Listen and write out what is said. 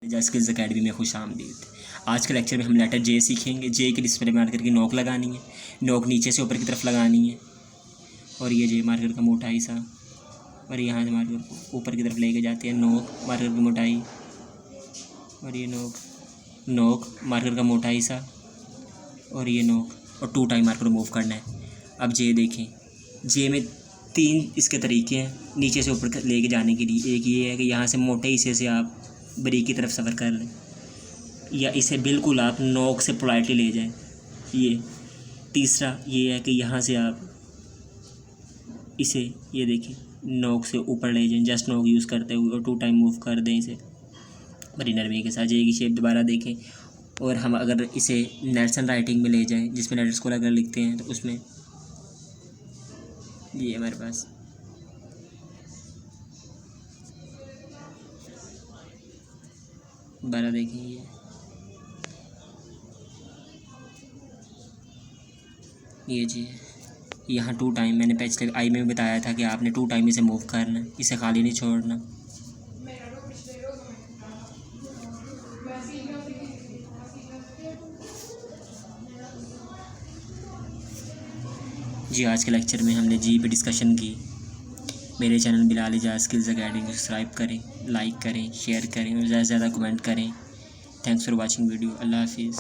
Ejaz skills academy में खुशामदीद। आज के लेक्चर में हम लेटर जे सीखेंगे। जे के डिस्प्ले मार्कर की नोक लगानी है, नोक नीचे से ऊपर की तरफ लगानी है और ये जे मार्कर का मोटा हिस्सा और यहाँ से मार्कर को ऊपर की तरफ लेके जाते हैं। नोक मार्कर की मोटाई और ये नोक मार्कर का मोटा हिस्सा और ये नोक और 2 टाइम मार्कर मूव करना है। अब जे देखें, जे में 3 इसके तरीके हैं नीचे से ऊपर लेके जाने के लिए। एक ये है कि यहाँ से मोटे हिस्से से आप बारीक की तरफ सफ़र कर लें, या इसे बिल्कुल आप नोक से पोलाइटली ले जाएं। ये तीसरा ये है कि यहाँ से आप इसे ये देखें नोक से ऊपर ले जाएं, जस्ट नोक यूज़ करते हुए और 2 टाइम मूव कर दें इसे बड़ी नरमी के साथ। जे की शेप दोबारा देखें। और हम अगर इसे नेल्सन राइटिंग में ले जाएं जिसमें लेटर्स को अगर लिखते हैं तो उसमें ये हमारे पास दोबारा देखें ये जी यहाँ 2 टाइम मैंने पिछले आई में बताया था कि आपने 2 टाइम इसे मूव करना, इसे खाली नहीं छोड़ना। जी आज के लेक्चर में हमने जी पे डिस्कशन की। मेरे channel Bilal Ejaz skills academy को सब्सक्राइब करें, लाइक करें, शेयर करें और ज़्यादा से ज़्यादा कमेंट करें। Thanks for watching video. अल्लाह हाफिज़।